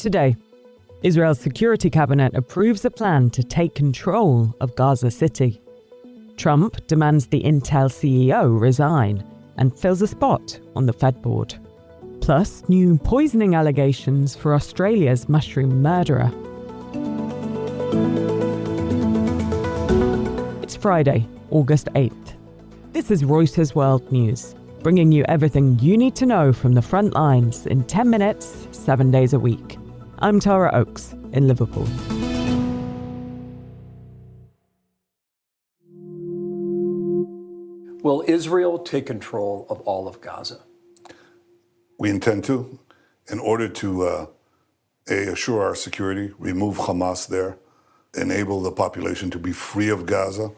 Today, Israel's security cabinet approves a plan to take control of Gaza City. Trump demands the Intel CEO resign and fills a spot on the Fed board. Plus, new poisoning allegations for Australia's mushroom murderer. It's Friday, August 8th. This is Reuters World News, bringing you everything you need to know from the front lines in 10 minutes, 7 days a week. I'm Tara Oakes in Liverpool. Will Israel take control of all of Gaza? We intend to, in order to assure our security, remove Hamas there, enable the population to be free of Gaza,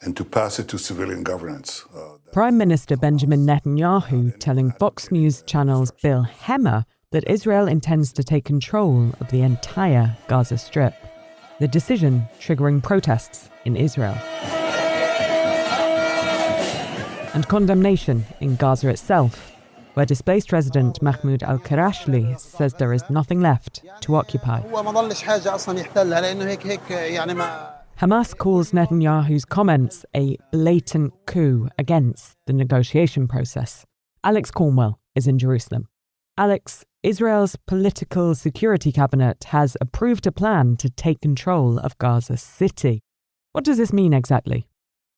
and to pass it to civilian governance. Prime Minister Benjamin Netanyahu telling Fox News Channel's Bill Hemmer that Israel intends to take control of the entire Gaza Strip. The decision triggering protests in Israel. And condemnation in Gaza itself, where displaced resident Mahmoud al-Karashli says there is nothing left to occupy. Hamas calls Netanyahu's comments a blatant coup against the negotiation process. Alex Cornwell is in Jerusalem. Alex, Israel's political security cabinet has approved a plan to take control of Gaza City. What does this mean exactly?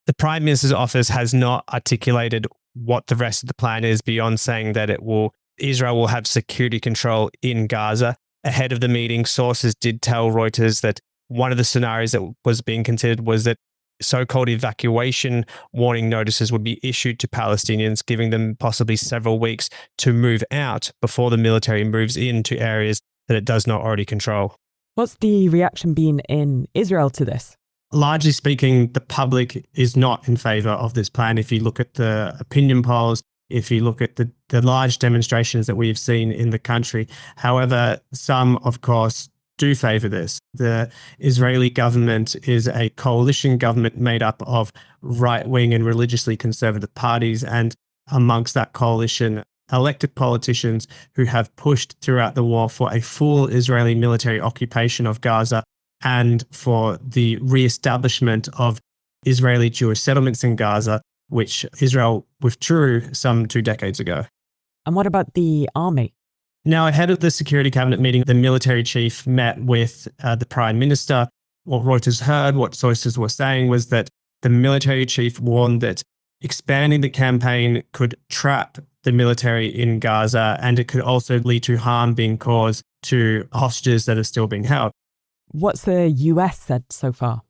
The Prime Minister's office has not articulated what the rest of the plan is beyond saying that Israel will have security control in Gaza. Ahead of the meeting, sources did tell Reuters that one of the scenarios that was being considered was that so-called evacuation warning notices would be issued to Palestinians, giving them possibly several weeks to move out before the military moves into areas that it does not already control. What's the reaction been in Israel to this? Largely speaking, the public is not in favor of this plan. If you look at the opinion polls, if you look at the large demonstrations that we've seen in the country. However, some, of course, do favor this. The Israeli government is a coalition government made up of right-wing and religiously conservative parties, and amongst that coalition, elected politicians who have pushed throughout the war for a full Israeli military occupation of Gaza and for the re-establishment of Israeli Jewish settlements in Gaza, which Israel withdrew some 2 decades ago. And what about the army? Now, ahead of the Security Cabinet meeting, the military chief met with the Prime Minister. What Reuters heard, what sources were saying, was that the military chief warned that expanding the campaign could trap the military in Gaza, and it could also lead to harm being caused to hostages that are still being held. What's the US said so far?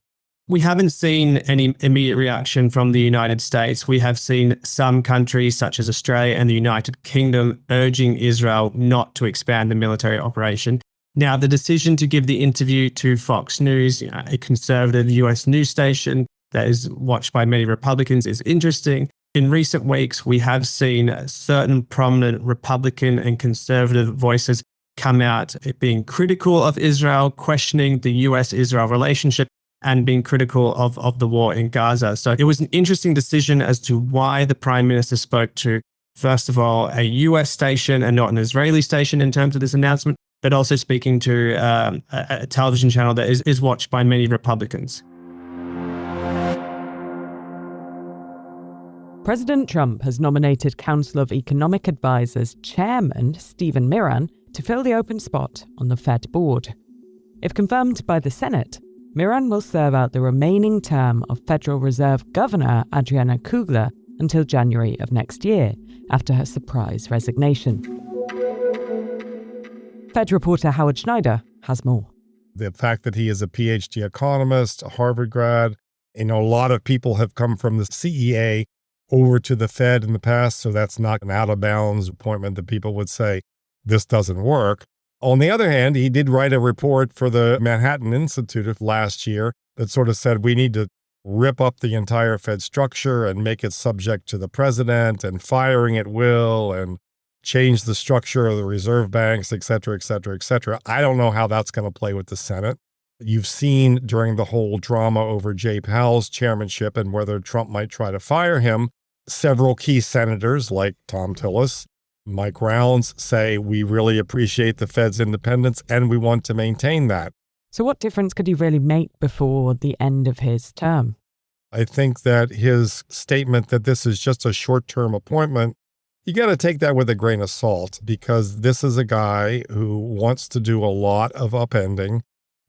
We haven't seen any immediate reaction from the United States. We have seen some countries such as Australia and the United Kingdom urging Israel not to expand the military operation. Now, the decision to give the interview to Fox News, a conservative US news station that is watched by many Republicans, is interesting. In recent weeks, we have seen certain prominent Republican and conservative voices come out being critical of Israel, questioning the US-Israel relationship, and being critical of the war in Gaza. So it was an interesting decision as to why the Prime Minister spoke to, first of all, a US station and not an Israeli station in terms of this announcement, but also speaking to a television channel that is watched by many Republicans. President Trump has nominated Council of Economic Advisers Chairman Stephen Miran to fill the open spot on the Fed board. If confirmed by the Senate, Miran will serve out the remaining term of Federal Reserve Governor Adriana Kugler until January of next year, after her surprise resignation. Fed reporter Howard Schneider has more. The fact that he is a PhD economist, a Harvard grad, a lot of people have come from the CEA over to the Fed in the past, so that's not an out-of-bounds appointment that people would say, this doesn't work. On the other hand, he did write a report for the Manhattan Institute last year that sort of said we need to rip up the entire Fed structure and make it subject to the president and firing at will and change the structure of the reserve banks, et cetera, et cetera, et cetera. I don't know how that's going to play with the Senate. You've seen during the whole drama over Jay Powell's chairmanship and whether Trump might try to fire him, several key senators like Tom Tillis Mike Rounds say we really appreciate the Fed's independence and we want to maintain that. So what difference could he really make before the end of his term? I think that his statement that this is just a short-term appointment, you got to take that with a grain of salt, because this is a guy who wants to do a lot of upending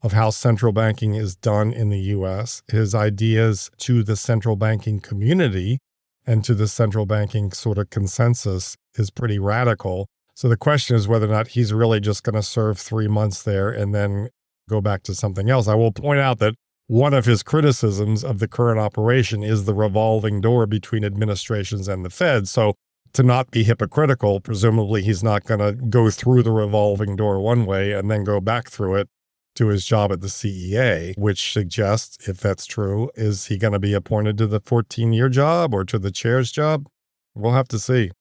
of how central banking is done in the U.S. His ideas to the central banking community and to the central banking sort of consensus is pretty radical. So the question is whether or not he's really just going to serve 3 months there and then go back to something else. I will point out that one of his criticisms of the current operation is the revolving door between administrations and the Fed. So to not be hypocritical, presumably he's not going to go through the revolving door one way and then go back through it to his job at the CEA, which suggests, if that's true, is he going to be appointed to the 14-year job or to the chair's job? We'll have to see.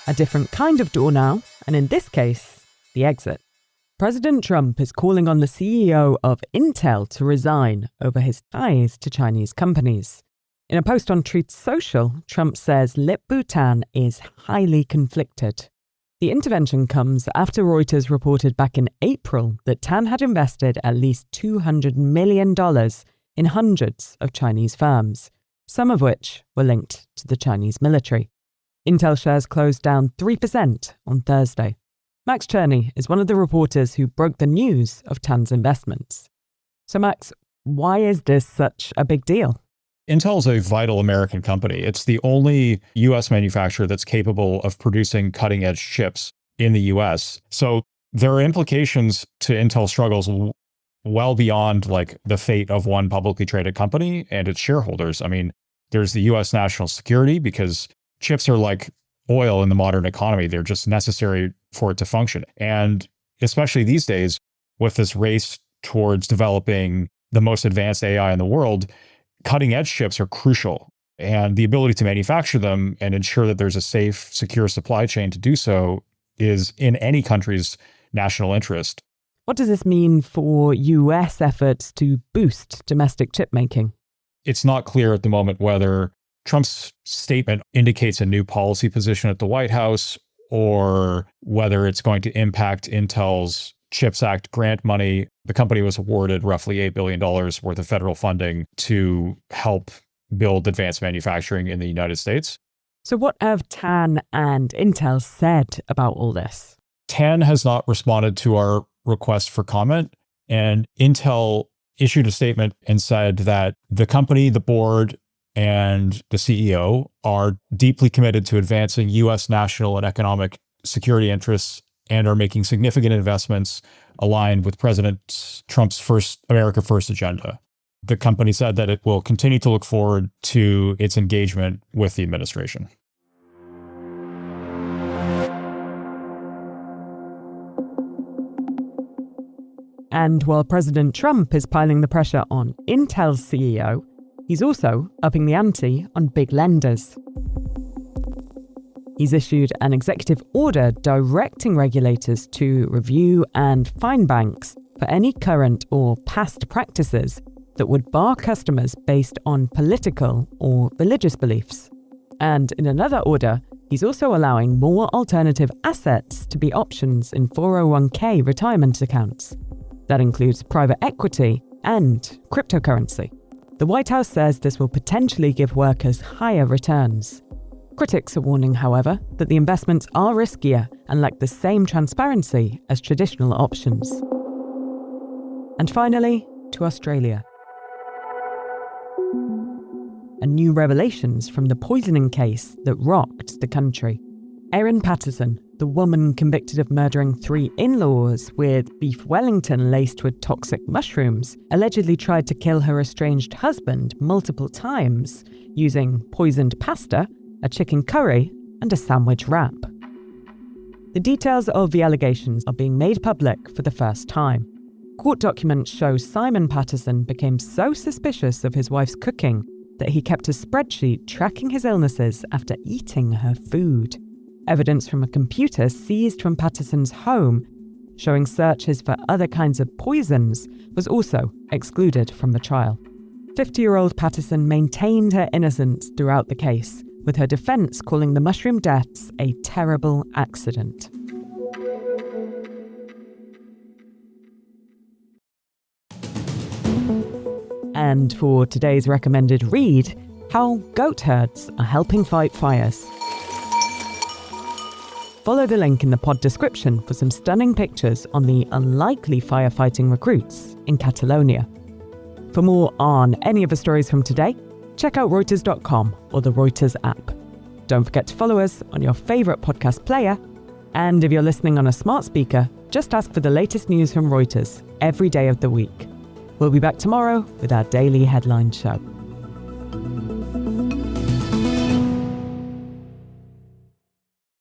A different kind of door now, and in this case, the exit. President Trump is calling on the CEO of Intel to resign over his ties to Chinese companies. In a post on Truth Social, Trump says Lip Bhutan is highly conflicted. The intervention comes after Reuters reported back in April that Tan had invested at least $200 million in hundreds of Chinese firms, some of which were linked to the Chinese military. Intel shares closed down 3% on Thursday. Max Cherney is one of the reporters who broke the news of Tan's investments. So Max, why is this such a big deal? Intel is a vital American company. It's the only U.S. manufacturer that's capable of producing cutting-edge chips in the U.S. So there are implications to Intel's struggles well beyond like the fate of one publicly traded company and its shareholders. I mean, there's the U.S. national security, because chips are like oil in the modern economy. They're just necessary for it to function. And especially these days, with this race towards developing the most advanced AI in the world, cutting edge chips are crucial, and the ability to manufacture them and ensure that there's a safe, secure supply chain to do so is in any country's national interest. What does this mean for US efforts to boost domestic chip making? It's not clear at the moment whether Trump's statement indicates a new policy position at the White House or whether it's going to impact Intel's CHIPS Act grant money. The company was awarded roughly $8 billion worth of federal funding to help build advanced manufacturing in the United States. So what have Tan and Intel said about all this? Tan has not responded to our request for comment, and Intel issued a statement and said that the company, the board, and the CEO are deeply committed to advancing U.S. national and economic security interests and are making significant investments aligned with President Trump's America First agenda. The company said that it will continue to look forward to its engagement with the administration. And while President Trump is piling the pressure on Intel's CEO, he's also upping the ante on big lenders. He's issued an executive order directing regulators to review and fine banks for any current or past practices that would bar customers based on political or religious beliefs. And in another order, he's also allowing more alternative assets to be options in 401k retirement accounts. That includes private equity and cryptocurrency. The White House says this will potentially give workers higher returns. Critics are warning, however, that the investments are riskier and lack the same transparency as traditional options. And finally, to Australia. And new revelations from the poisoning case that rocked the country. Erin Patterson, the woman convicted of murdering 3 in-laws with beef Wellington laced with toxic mushrooms, allegedly tried to kill her estranged husband multiple times using poisoned pasta, a chicken curry, and a sandwich wrap. The details of the allegations are being made public for the first time. Court documents show Simon Patterson became so suspicious of his wife's cooking that he kept a spreadsheet tracking his illnesses after eating her food. Evidence from a computer seized from Patterson's home, showing searches for other kinds of poisons, was also excluded from the trial. 50-year-old Patterson maintained her innocence throughout the case, with her defense calling the mushroom deaths a terrible accident. And for today's recommended read, how goat herds are helping fight fires. Follow the link in the pod description for some stunning pictures on the unlikely firefighting recruits in Catalonia. For more on any of the stories from today, check out Reuters.com or the Reuters app. Don't forget to follow us on your favourite podcast player. And if you're listening on a smart speaker, just ask for the latest news from Reuters every day of the week. We'll be back tomorrow with our daily headline show.